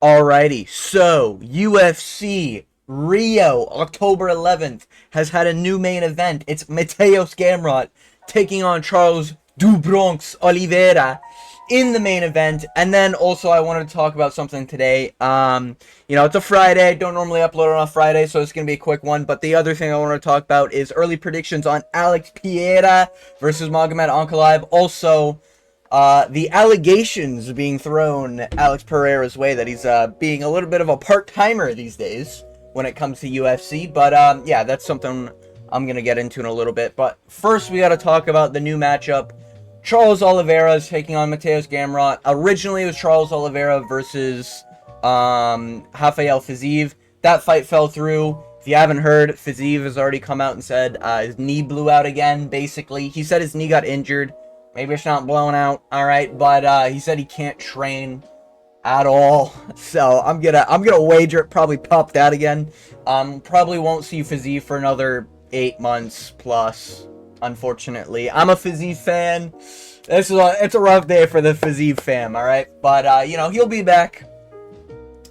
Alrighty, so UFC Rio, October 11th, has had a new main event. It's Mateus Gamrot taking on Charles Du Bronx Oliveira in the main event. And then also I wanted to talk about something today. It's a Friday. I don't normally upload on a Friday, so it's going to be a quick one. But the other thing I want to talk about is early predictions on Alex Pereira versus Magomed Ankalaev. Also, the allegations being thrown Alex Pereira's way that he's being a little bit of a part-timer these days when it comes to UFC. But yeah, that's something I'm going to get into in a little bit. But first, we got to talk about the new matchup. Charles Oliveira is taking on Mateus Gamrot. Originally, it was Charles Oliveira versus Rafael Fiziev. That fight fell through. If you haven't heard, Fiziev has already come out and said his knee blew out again, basically. He said his knee got injured. Maybe it's not blown out, alright, but he said he can't train at all. So I'm gonna wager it probably popped out again. Probably won't see Fiziev for another 8 months plus, unfortunately. I'm a Fiziev fan. It's a rough day for the Fiziev fam, alright? But he'll be back.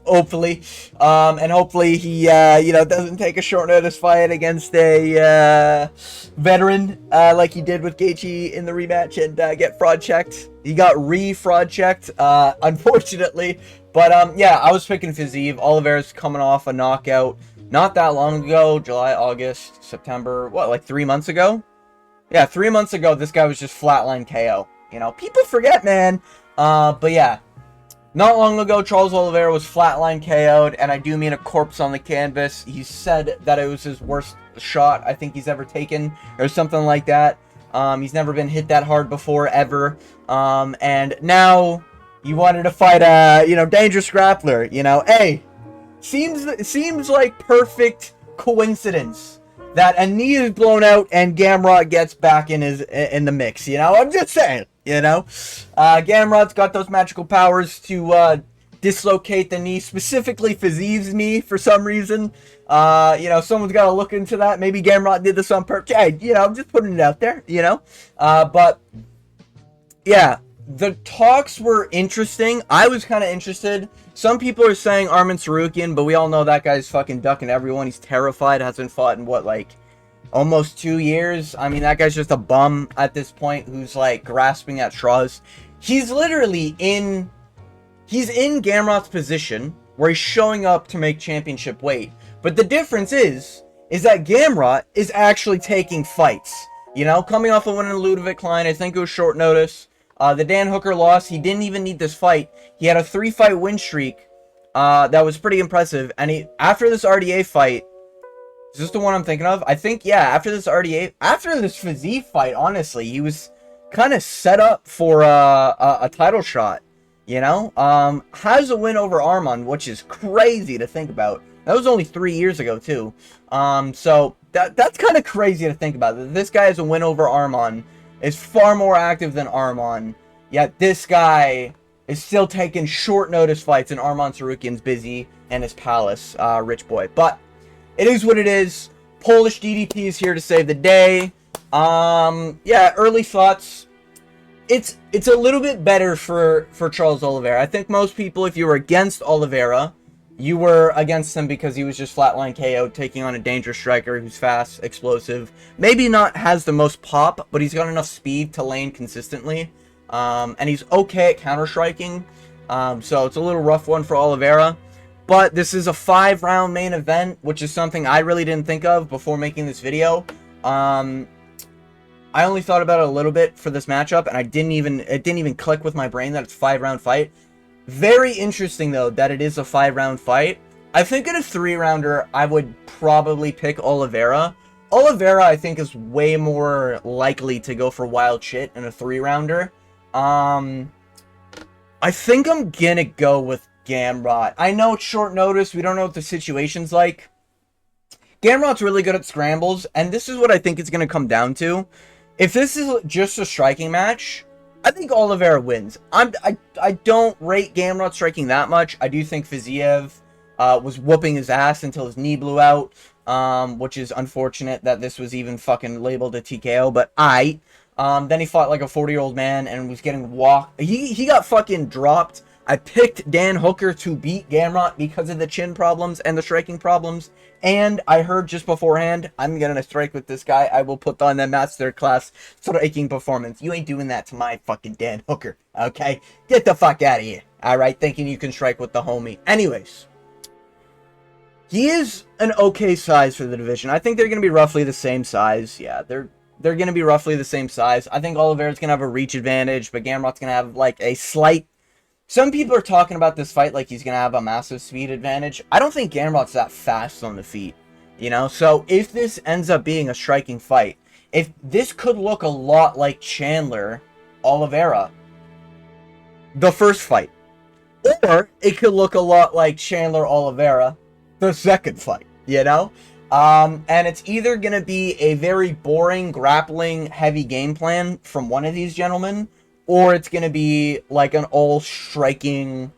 Hopefully, and hopefully he, doesn't take a short notice fight against a veteran like he did with Gaethje in the rematch and get fraud checked. He got fraud checked, unfortunately. But yeah, I was picking Fiziev. Oliveira's coming off a knockout not that long ago, July, August, September. What, like 3 months ago? Yeah, 3 months ago, this guy was just flatline KO. People forget, man. But yeah. Not long ago, Charles Oliveira was flatline KO'd, and I do mean a corpse on the canvas. He said that it was his worst shot I think he's ever taken, or something like that. He's never been hit that hard before, ever. And now, you wanted to fight a, dangerous grappler, Hey, seems like perfect coincidence that a knee is blown out and Gamrot gets back in the mix, I'm just saying. Gamrot's got those magical powers to dislocate the knee, specifically Fiziev's knee for some reason. Someone's got to look into that. Maybe Gamrot did this on purpose. Hey, I'm just putting it out there, But, yeah, the talks were interesting. I was kind of interested. Some people are saying Arman Tsarukyan, but we all know that guy's fucking ducking everyone. He's terrified, hasn't fought in, almost 2 years. I mean, that guy's just a bum at this point who's, grasping at straws. He's literally in Gamrot's position where he's showing up to make championship weight. But the difference is that Gamrot is actually taking fights. Coming off of winning Ludovic Klein, I think it was short notice. The Dan Hooker loss, he didn't even need this fight. He had a 3-fight win streak that was pretty impressive. And after this RDA fight, is this the one I'm thinking of? I think, yeah, after this Fiziev fight, honestly, he was kind of set up for a title shot, Has a win over Arman, which is crazy to think about. That was only 3 years ago, too. So that's kind of crazy to think about. This guy has a win over Arman, is far more active than Arman, yet this guy is still taking short notice fights, and Arman Tsarukyan's busy and his palace, rich boy. But it is what it is. Polish DDP is here to save the day. Yeah, early thoughts. It's a little bit better for Charles Oliveira. I think most people, if you were against Oliveira, you were against him because he was just flatline KO, taking on a dangerous striker who's fast, explosive. Maybe not has the most pop, but he's got enough speed to lane consistently. And he's okay at counter-striking. So it's a little rough one for Oliveira. But this is a 5-round main event, which is something I really didn't think of before making this video. I only thought about it a little bit for this matchup, and it didn't even click with my brain that it's a 5-round fight. Very interesting, though, that it is a 5-round fight. I think in a 3-rounder, I would probably pick Oliveira. Oliveira, I think, is way more likely to go for wild shit in a 3-rounder. I think I'm gonna go with Gamrot. I know it's short notice. We don't know what the situation's like. Gamrot's really good at scrambles, and this is what I think it's going to come down to. If this is just a striking match, I think Oliveira wins. I don't rate Gamrot striking that much. I do think Fiziev was whooping his ass until his knee blew out, which is unfortunate that this was even fucking labeled a TKO, but then he fought like a 40-year-old man and was getting walked. He got fucking dropped I picked Dan Hooker to beat Gamrot because of the chin problems and the striking problems. And I heard just beforehand, I'm going to strike with this guy. I will put on the masterclass striking performance. You ain't doing that to my fucking Dan Hooker, okay? Get the fuck out of here, all right? Thinking you can strike with the homie. Anyways, he is an okay size for the division. I think they're going to be roughly the same size. Yeah, they're going to be roughly the same size. I think Oliveira's going to have a reach advantage, but Gamrot's going to have like a slight... Some people are talking about this fight like he's going to have a massive speed advantage. I don't think Gamrot's that fast on the feet, you know? So if this ends up being a striking fight, if this could look a lot like Chandler Oliveira, the first fight, or it could look a lot like Chandler Oliveira, the second fight, you know? And it's either going to be a very boring, grappling, heavy game plan from one of these gentlemen, or it's going to be like an all-striking,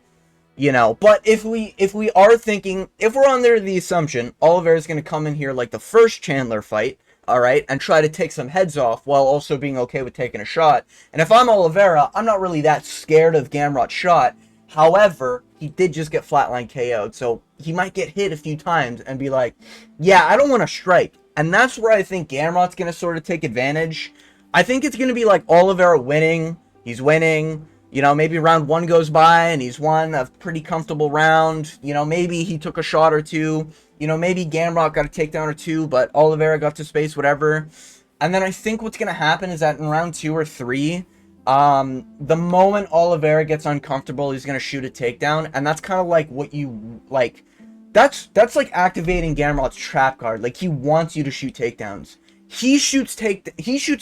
you know. But if we are thinking, if we're under the assumption Oliveira's going to come in here like the first Chandler fight, all right, and try to take some heads off while also being okay with taking a shot. And if I'm Oliveira, I'm not really that scared of Gamrot's shot. However, he did just get flatline KO'd, so he might get hit a few times and be like, yeah, I don't want to strike. And that's where I think Gamrot's going to sort of take advantage. I think it's going to be like Oliveira winning. He's winning, you know, maybe round one goes by and he's won a pretty comfortable round. You know, maybe he took a shot or two. You know, maybe Gamrot got a takedown or two, but Oliveira got to space, whatever. And then I think what's going to happen is that in round 2 or 3, the moment Oliveira gets uncomfortable, he's going to shoot a takedown. And that's kind of like what you, like, that's like activating Gamrot's trap card. Like, he wants you to shoot takedowns. He shoots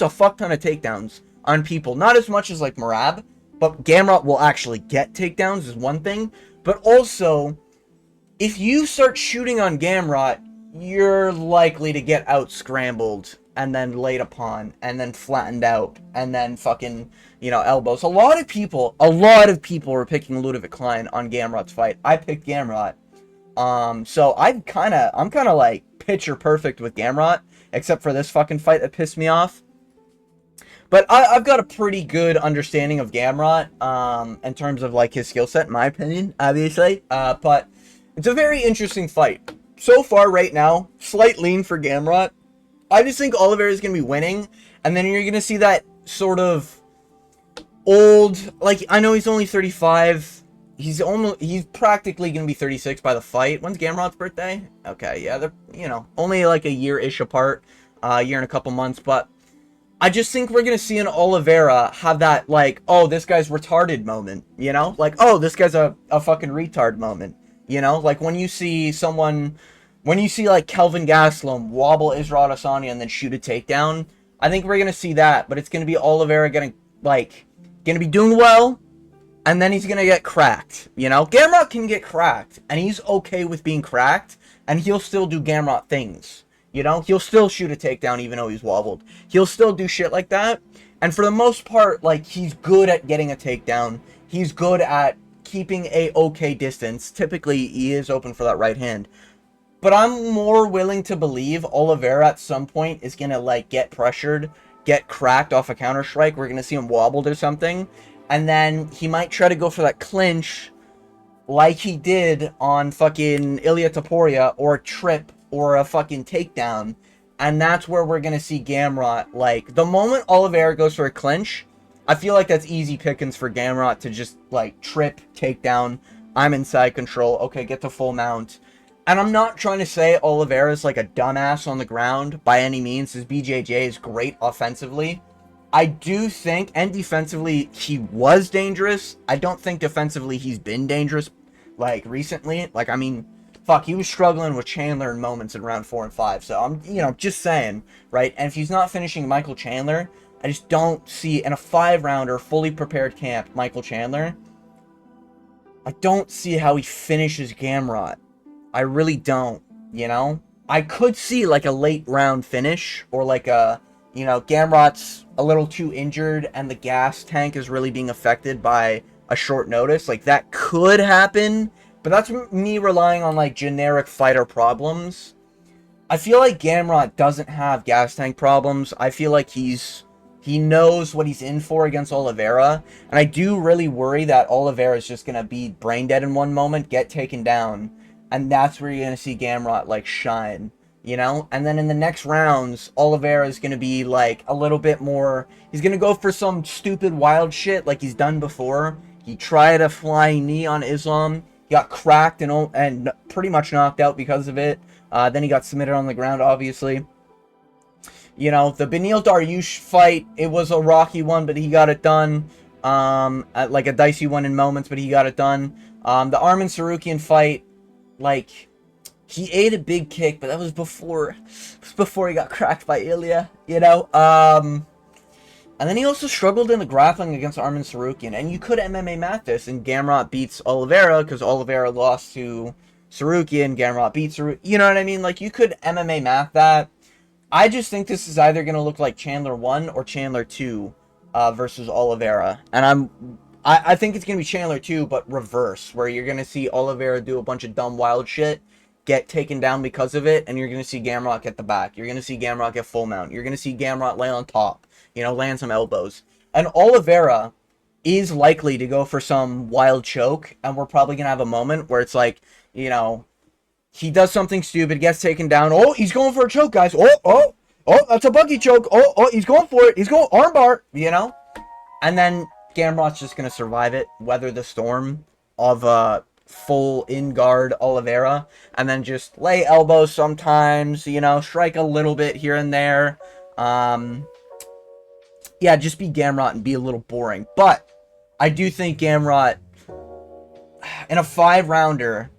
a fuck ton of takedowns on people, not as much as like Merab, but Gamrot will actually get takedowns is one thing, but also if you start shooting on Gamrot, you're likely to get out scrambled and then laid upon and then flattened out and then fucking, you know, elbows. A lot of people were picking Ludovic Klein on Gamrot's fight. I picked Gamrot. So I'm kind of like picture perfect with Gamrot, except for this fucking fight that pissed me off. But I've got a pretty good understanding of Gamrot, in terms of like his skill set, in my opinion, obviously. But it's a very interesting fight. So far, right now, slight lean for Gamrot. I just think Oliveira is going to be winning, and then you're going to see that sort of old, like, I know he's only 35. He's practically going to be 36 by the fight. When's Gamrot's birthday? Okay, yeah, they're, you know, only like a year-ish apart, year and a couple months, but I just think we're going to see an Oliveira have that, like, oh, this guy's retarded moment, you know? Like, oh, this guy's a fucking retard moment, you know? Like, when you see like, Kelvin Gastelum wobble Israel Adesanya and then shoot a takedown, I think we're going to see that, but it's going to be Oliveira going to be doing well, and then he's going to get cracked, you know? Gamrot can get cracked, and he's okay with being cracked, and he'll still do Gamrot things. You know, he'll still shoot a takedown even though he's wobbled. He'll still do shit like that. And for the most part, like, he's good at getting a takedown. He's good at keeping a okay distance. Typically, he is open for that right hand. But I'm more willing to believe Oliveira at some point is going to, like, get pressured, get cracked off a counter strike. We're going to see him wobbled or something. And then he might try to go for that clinch like he did on fucking Ilia Topuria, or trip, or a fucking takedown, and that's where we're gonna see Gamrot, like, the moment Oliveira goes for a clinch, I feel like that's easy pickings for Gamrot to just, like, trip, takedown, I'm inside control, okay, get to full mount. And I'm not trying to say Oliveira's like a dumbass on the ground by any means. His BJJ is great offensively. I do think, and defensively, he was dangerous. I don't think defensively he's been dangerous, like, recently. Like, I mean, fuck, he was struggling with Chandler in moments in round 4 and 5. So I'm, you know, just saying, right? And if he's not finishing Michael Chandler, I just don't see, in a 5-rounder, fully prepared camp, Michael Chandler, I don't see how he finishes Gamrot. I really don't, you know? I could see, like, a late round finish, or like a, you know, Gamrot's a little too injured and the gas tank is really being affected by a short notice. Like, that could happen, but that's me relying on, like, generic fighter problems. I feel like Gamrot doesn't have gas tank problems. I feel like he's He knows what he's in for against Oliveira. And I do really worry that Oliveira is just going to be brain dead in one moment, get taken down. And that's where you're going to see Gamrot, like, shine. You know? And then in the next rounds, Oliveira is going to be, like, a little bit more... He's going to go for some stupid wild shit like he's done before. He tried a flying knee on Islam. He got cracked and pretty much knocked out because of it. Then he got submitted on the ground, obviously. You know, the Beneil Dariush fight, it was a rocky one, but he got it done. Like a dicey one in moments, but he got it done. The Arman Sarukian fight, like, he ate a big kick, but that was before he got cracked by Ilya, you know? And then he also struggled in the grappling against Arman Sarukian, and you could MMA math this, and Gamrot beats Oliveira, because Oliveira lost to Sarukian, Gamrot beats Sarukian, you know what I mean? Like, you could MMA math that. I just think this is either going to look like Chandler 1 or Chandler 2 versus Oliveira. And I think it's going to be Chandler 2, but reverse, where you're going to see Oliveira do a bunch of dumb, wild shit, get taken down because of it, and you're going to see Gamrot get the back. You're going to see Gamrot get full mount. You're going to see Gamrot lay on top, you know, land some elbows. And Oliveira is likely to go for some wild choke, and we're probably going to have a moment where it's like, you know... He does something stupid, gets taken down. Oh, he's going for a choke, guys. Oh, that's a buggy choke. Oh, he's going for it. He's going armbar, you know? And then Gamrot's just going to survive it, weather the storm of full in-guard Oliveira, and then just lay elbows sometimes, you know, strike a little bit here and there. Yeah, just be Gamrot and be a little boring. But I do think Gamrot, in a 5-rounder...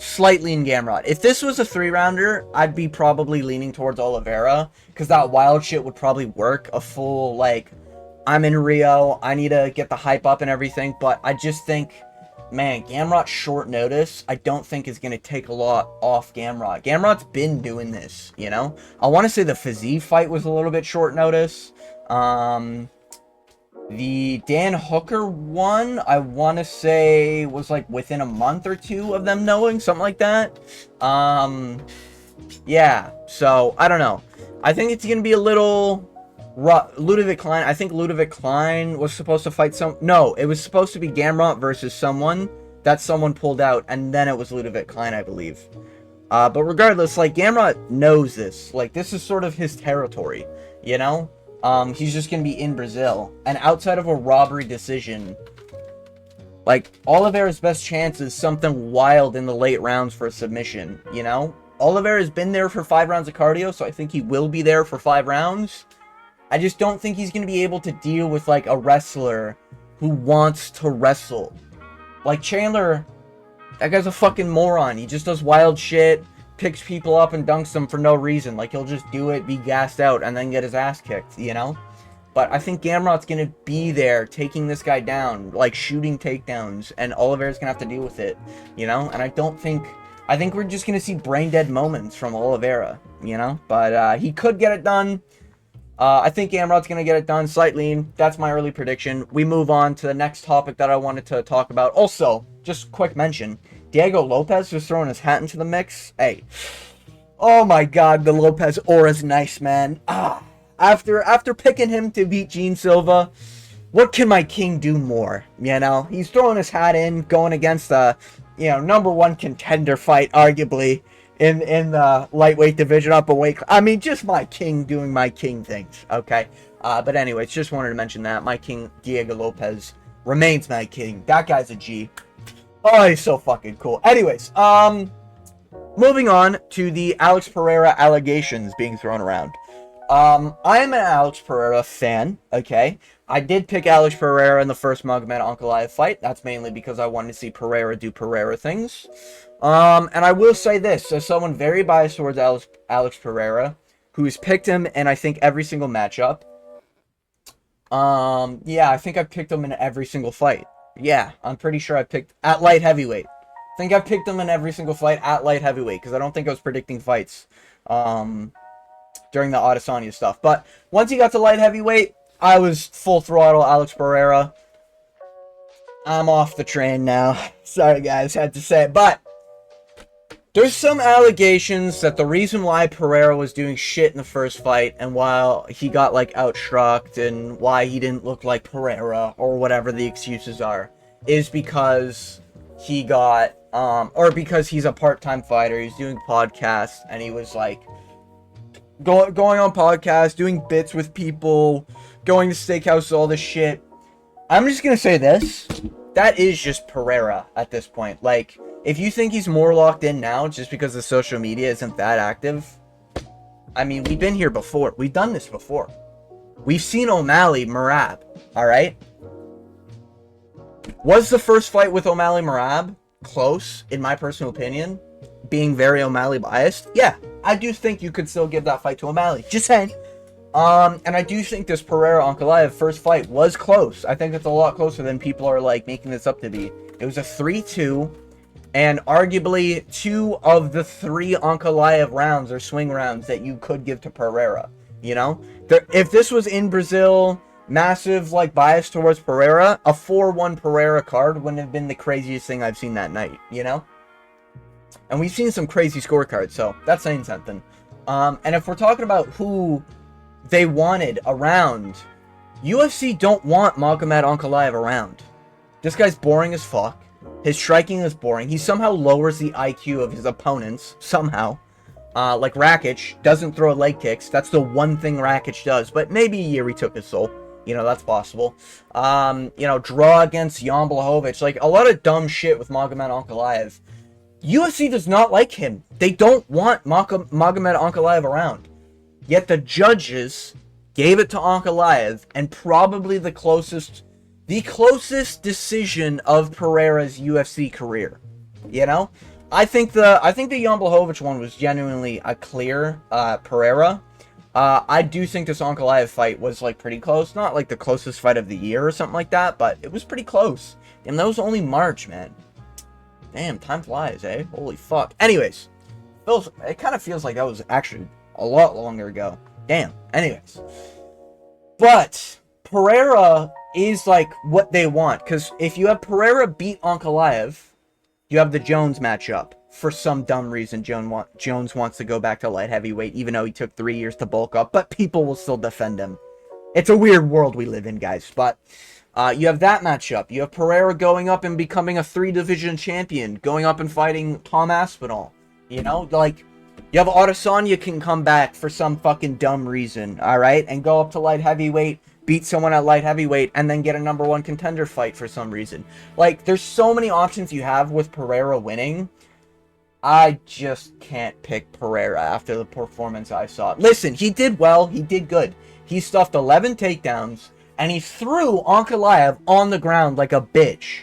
slightly in Gamrot. If this was a 3-rounder, I'd be probably leaning towards Oliveira, because that wild shit would probably work. A full, like, I'm in Rio, I need to get the hype up and everything, but I just think, man, Gamrot's short notice, I don't think is going to take a lot off Gamrot. Gamrot's been doing this, you know? I want to say the Fiziev fight was a little bit short notice. The Dan Hooker one, I want to say, was like within a month or two of them knowing, something like that. Yeah, so, I don't know. I think it's going to be a little... Ludovic Klein, I think Ludovic Klein was supposed to fight No, it was supposed to be Gamrot versus someone. That someone pulled out, and then it was Ludovic Klein, I believe. But regardless, like, Gamrot knows this. Like, this is sort of his territory, you know? He's just going to be in Brazil. And outside of a robbery decision, like, Oliveira's best chance is something wild in the late rounds for a submission, you know? Oliveira's been there for 5 rounds of cardio, so I think he will be there for 5 rounds. I just don't think he's going to be able to deal with, like, a wrestler who wants to wrestle. Like, Chandler, that guy's a fucking moron. He just does wild shit, picks people up and dunks them for no reason. Like, he'll just do it, be gassed out, and then get his ass kicked, you know? But I think Gamrot's going to be there, taking this guy down, like, shooting takedowns, and Oliveira's going to have to deal with it, you know? And I think we're just going to see brain-dead moments from Oliveira, you know? But he could get it done. I think Gamrot's going to get it done slightly. That's my early prediction. We move on to the next topic that I wanted to talk about. Also, just quick mention, Diego Lopez just throwing his hat into the mix. Hey, oh my god, the Lopez aura's nice, man. After picking him to beat Gene Silva, what can my king do more? You know, he's throwing his hat in, going against the, you know, #1 contender fight, arguably, in the lightweight division, up a weight. I mean, just my king doing my king things, okay? But anyways, just wanted to mention that. My king, Diego Lopez, remains my king. That guy's a G. Oh, he's so fucking cool. Anyways, moving on to the Alex Pereira allegations being thrown around. I am an Alex Pereira fan, okay? I did pick Alex Pereira in the first Magomed Ankalaev fight. That's mainly because I wanted to see Pereira do Pereira things. And I will say this, as someone very biased towards Alex Pereira, who's picked him in, I think, every single matchup. Yeah, I think I've picked him in every single fight. Yeah, I'm pretty sure I picked at light heavyweight. I think I've picked him in every single fight at light heavyweight, because I don't think I was predicting fights during the Adesanya stuff. But once he got to light heavyweight, I was full throttle Alex Pereira. I'm off the train now. Sorry, guys, had to say it. But There's some allegations that the reason why Pereira was doing shit in the first fight and while he got like outstruck and why he didn't look like Pereira or whatever the excuses are is because he got or because he's a part-time fighter. He's doing podcasts and he was like going on podcasts, doing bits with people, going to steakhouses, all this shit. I'm just gonna say this. That is just Pereira at this point. Like, if you think he's more locked in now just because the social media isn't that active, I mean, we've been here before. We've done this before. We've seen O'Malley, Merab, alright? Was the first fight with O'Malley, Merab close, in my personal opinion? Being very O'Malley biased? Yeah, I do think you could still give that fight to O'Malley. Just saying. And I do think this Pereira-Ankalaev first fight was close. I think it's a lot closer than people are, like, making this up to be. It was a 3-2, and arguably 2 of the 3 Ankalaev rounds or swing rounds that you could give to Pereira, you know? If this was in Brazil, massive, like, bias towards Pereira, a 4-1 Pereira card wouldn't have been the craziest thing I've seen that night, you know? And we've seen some crazy scorecards, so that's saying something. And if we're talking about who they wanted around, UFC don't want Magomed Ankalaev around. This guy's boring as fuck. His striking is boring. He somehow lowers the IQ of his opponents. Somehow. Like Rakic doesn't throw leg kicks. That's the one thing Rakic does. But maybe Yuri took his soul. You know, that's possible. You know, draw against Jan Blachowicz. Like, a lot of dumb shit with Magomed Ankalaev. UFC does not like him. They don't want Magomed Ankalaev around. Yet the judges gave it to Ankalaev, and probably the closest decision of Pereira's UFC career. You know, I think the Jan Blachowicz one was genuinely a clear Pereira. I do think this Ankalaev fight was like pretty close, not like the closest fight of the year or something like that, but it was pretty close. And that was only March, man. Damn, time flies, eh? Holy fuck. Anyways, it kind of feels like that was actually a lot longer ago. Damn. Anyways. But Pereira is like what they want. Because if you have Pereira beat Ankalaev, you have the Jones matchup. For some dumb reason, Jones wants to go back to light heavyweight, even though he took 3 years to bulk up. But people will still defend him. It's a weird world we live in, guys. But you have that matchup. You have Pereira going up and becoming a 3-division champion. Going up and fighting Tom Aspinall. You know, like, you have Adesanya can come back for some fucking dumb reason, alright? And go up to light heavyweight, beat someone at light heavyweight, and then get a #1 contender fight for some reason. Like, there's so many options you have with Pereira winning. I just can't pick Pereira after the performance I saw. Listen, he did well. He did good. He stuffed 11 takedowns, and he threw Ankalaev on the ground like a bitch.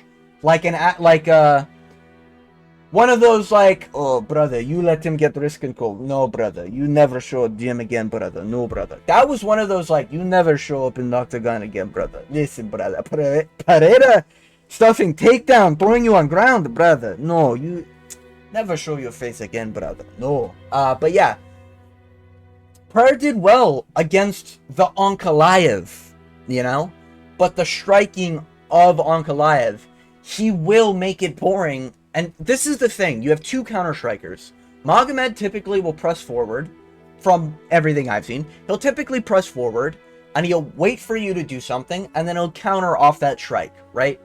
One of those, like, oh, brother, you let him get risk and go. No, brother, you never show up gym again, brother. No, brother. That was one of those, like, you never show up in the octagon again, brother. Listen, brother. Pereira stuffing takedown, throwing you on ground, brother. No, you never show your face again, brother. No. But yeah. Pereira did well against the Ankalaev, you know? But the striking of Ankalaev, he will make it boring. And this is the thing. You have 2 counter-strikers. Magomed typically will press forward. From everything I've seen, he'll typically press forward, and he'll wait for you to do something, and then he'll counter off that strike, right?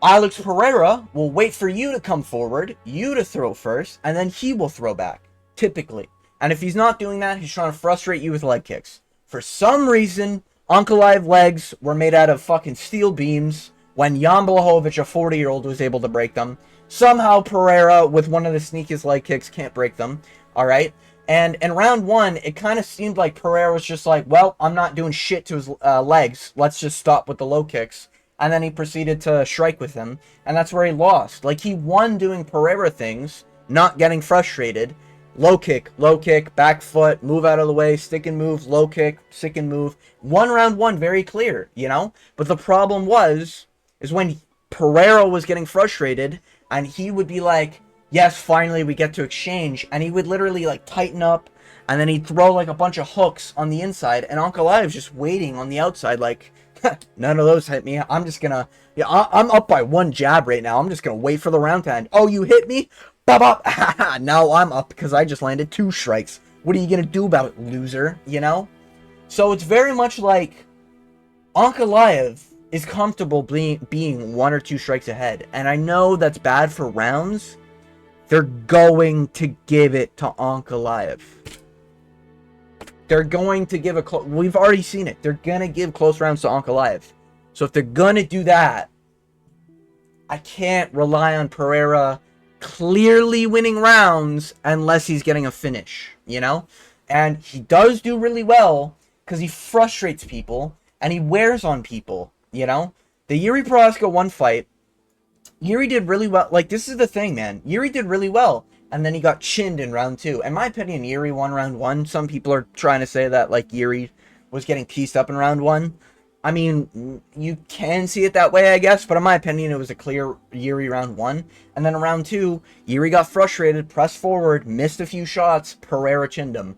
Alex Pereira will wait for you to come forward, you to throw first, and then he will throw back, typically. And if he's not doing that, he's trying to frustrate you with leg kicks. For some reason, Ankalaev legs were made out of fucking steel beams, when Jan Blachowicz, a 40-year-old, was able to break them. Somehow Pereira, with one of the sneakiest leg kicks, can't break them. Alright? And in round 1, it kind of seemed like Pereira was just like, well, I'm not doing shit to his legs. Let's just stop with the low kicks. And then he proceeded to strike with him. And that's where he lost. Like, he won doing Pereira things, not getting frustrated. Low kick, back foot, move out of the way, stick and move, low kick, stick and move. Round one, very clear, you know? But the problem is when Pereira was getting frustrated, and he would be like, yes, finally we get to exchange, and he would literally, like, tighten up, and then he'd throw, like, a bunch of hooks on the inside, and Ankalaev was just waiting on the outside, like, none of those hit me. I'm just gonna, I'm up by 1 jab right now. I'm just gonna wait for the round to end. Oh, you hit me? Bop, bop. Now I'm up because I just landed 2 strikes. What are you going to do about it, loser? You know? So it's very much like Ankalaev is comfortable being 1 or 2 strikes ahead. And I know that's bad for rounds. They're going to give it to Ankalaev. They're going to give a we've already seen it. They're going to give close rounds to Ankalaev. So if they're going to do that, I can't rely on Pereira clearly winning rounds unless he's getting a finish, you know? And he does do really well because he frustrates people and he wears on people, you know? The Yuri Prohaska 1 fight, Yuri did really well. Like, this is the thing, man. Yuri did really well. And then he got chinned in round 2. In my opinion, Yuri won round 1. Some people are trying to say that, like, Yuri was getting pieced up in round 1. I mean, you can see it that way, I guess. But in my opinion, it was a clear Yuri round 1. And then in round 2, Yuri got frustrated, pressed forward, missed a few shots. Pereira chinned him.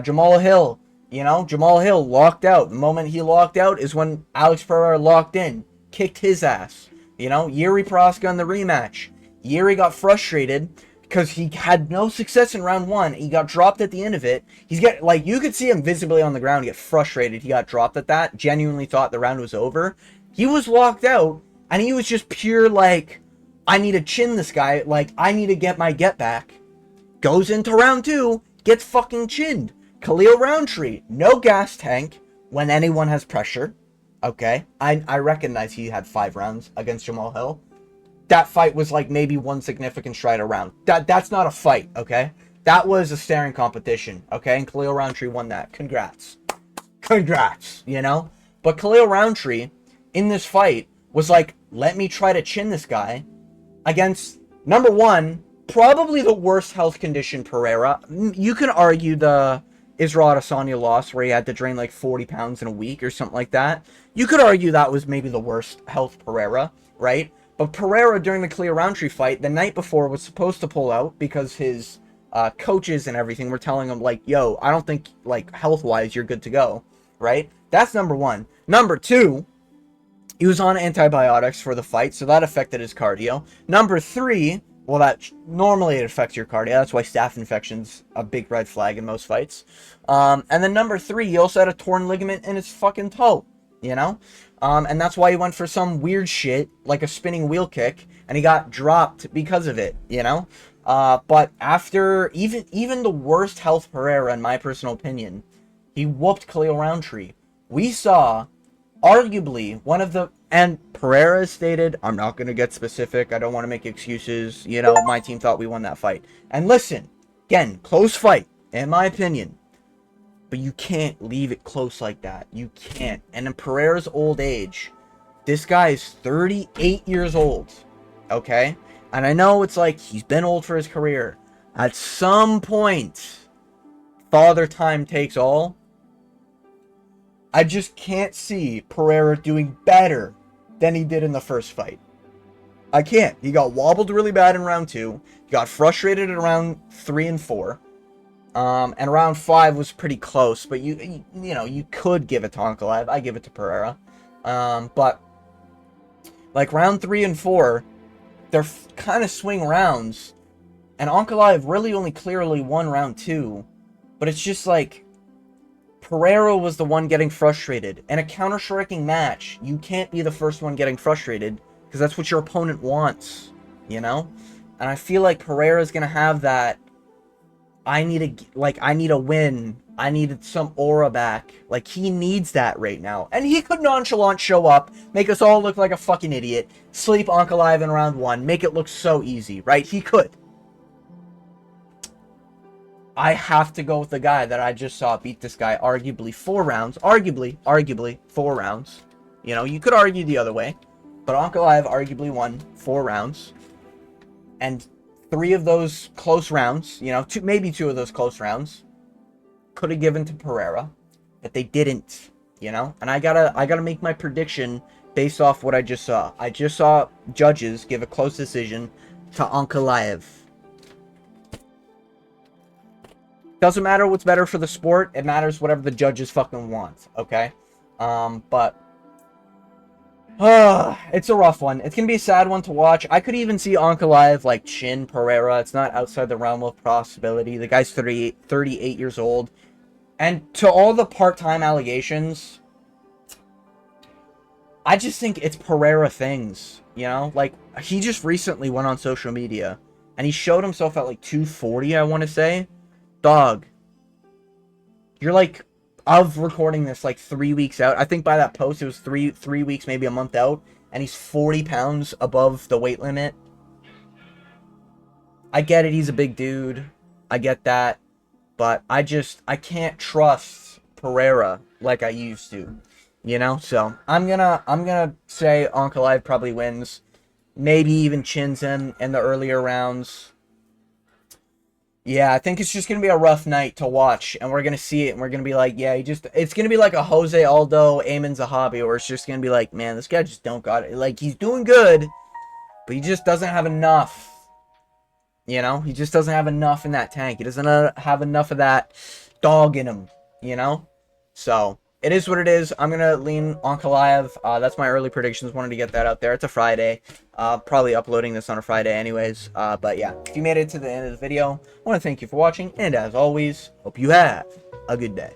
Jamal Hill, you know, Jamal Hill locked out. The moment he locked out is when Alex Pereira locked in. Kicked his ass. You know, Yuri Prohaska in the rematch. Yuri got frustrated because he had no success in round 1. He got dropped at the end of it. He's like, you could see him visibly on the ground get frustrated. He got dropped at that. Genuinely thought the round was over. He was locked out, and he was just pure like, I need to chin this guy. Like, I need to get my get back. Goes into round 2, gets fucking chinned. Khalil Roundtree, no gas tank when anyone has pressure. Okay, I recognize he had 5 rounds against Jamal Hill. That fight was like maybe 1 significant stride a round. That's not a fight, okay? That was a staring competition, okay? And Khalil Roundtree won that. Congrats. Congrats, you know? But Khalil Roundtree, in this fight, was like, let me try to chin this guy against, number 1, probably the worst health condition Pereira. You can argue the Israel Adesanya loss where he had to drain like 40 pounds in a week or something like that. You could argue that was maybe the worst health Pereira, right? But Pereira, during the Khalil Roundtree fight, the night before, was supposed to pull out because his coaches and everything were telling him, like, yo, I don't think, like, health-wise, you're good to go, right? That's number 1. Number 2, he was on antibiotics for the fight, so that affected his cardio. Number 3, well, that normally it affects your cardio. That's why staph infection's a big red flag in most fights. And then number 3, he also had a torn ligament in his fucking toe, you know? And that's why he went for some weird shit, like a spinning wheel kick, and he got dropped because of it, you know? But after, even the worst health Pereira, in my personal opinion, he whooped Khalil Roundtree. We saw, arguably, one of the, and Pereira stated, I'm not going to get specific, I don't want to make excuses, you know, my team thought we won that fight. And listen, again, close fight, in my opinion. But you can't leave it close like that. You can't. And in Pereira's old age, this guy is 38 years old. Okay? And I know it's like, he's been old for his career. At some point, Father Time takes all. I just can't see Pereira doing better than he did in the first fight. I can't. He got wobbled really bad in round 2. He got frustrated in round 3 and 4. And round 5 was pretty close, but you know, you could give it to Ankalaev. I give it to Pereira. But like round 3 and 4, they're kind of swing rounds, and Ankalaev really only clearly won round 2. But it's just like Pereira was the one getting frustrated. In a counter-striking match, you can't be the first one getting frustrated because that's what your opponent wants, you know? And I feel like Pereira's gonna have that. I need a win. I needed some aura back. Like, he needs that right now. And he could nonchalant show up, make us all look like a fucking idiot, sleep Ankalaev in round 1, make it look so easy, right? He could. I have to go with the guy that I just saw beat this guy arguably 4 rounds. Arguably 4 rounds. You know, you could argue the other way. But Ankalaev arguably won 4 rounds. And 3 of those close rounds, you know, maybe 2 of those close rounds could have given to Pereira, but they didn't, you know? And I gotta make my prediction based off what I just saw. I just saw judges give a close decision to Ankalaev. Doesn't matter what's better for the sport, it matters whatever the judges fucking want, okay? But It's a rough one. It's gonna be a sad one to watch. I could even see Ankalaev like Chin Pereira. It's not outside the realm of possibility. The guy's 38 years old. And to all the part-time allegations, I just think it's Pereira things, you know? Like, he just recently went on social media, and he showed himself at, like, 240, I want to say. Dog, you're, like, of recording this, like, 3 weeks out. I think by that post, it was three weeks, maybe a month out, and he's 40 pounds above the weight limit. I get it, he's a big dude. I get that. But I can't trust Pereira like I used to. You know? So I'm gonna say Ankalaev probably wins. Maybe even chins him in the earlier rounds. Yeah, I think it's just gonna be a rough night to watch, and we're gonna see it, and we're gonna be like, yeah, it's gonna be like a Jose Aldo, Amin Zahabi, where it's just gonna be like, man, this guy just don't got it. Like, he's doing good, but he just doesn't have enough. You know, he just doesn't have enough in that tank. He doesn't have enough of that dog in him, you know? So, it is what it is. I'm going to lean on Ankalaev. That's my early predictions. Wanted to get that out there. It's a Friday. Probably uploading this on a Friday anyways. But yeah, if you made it to the end of the video, I want to thank you for watching. And as always, hope you have a good day.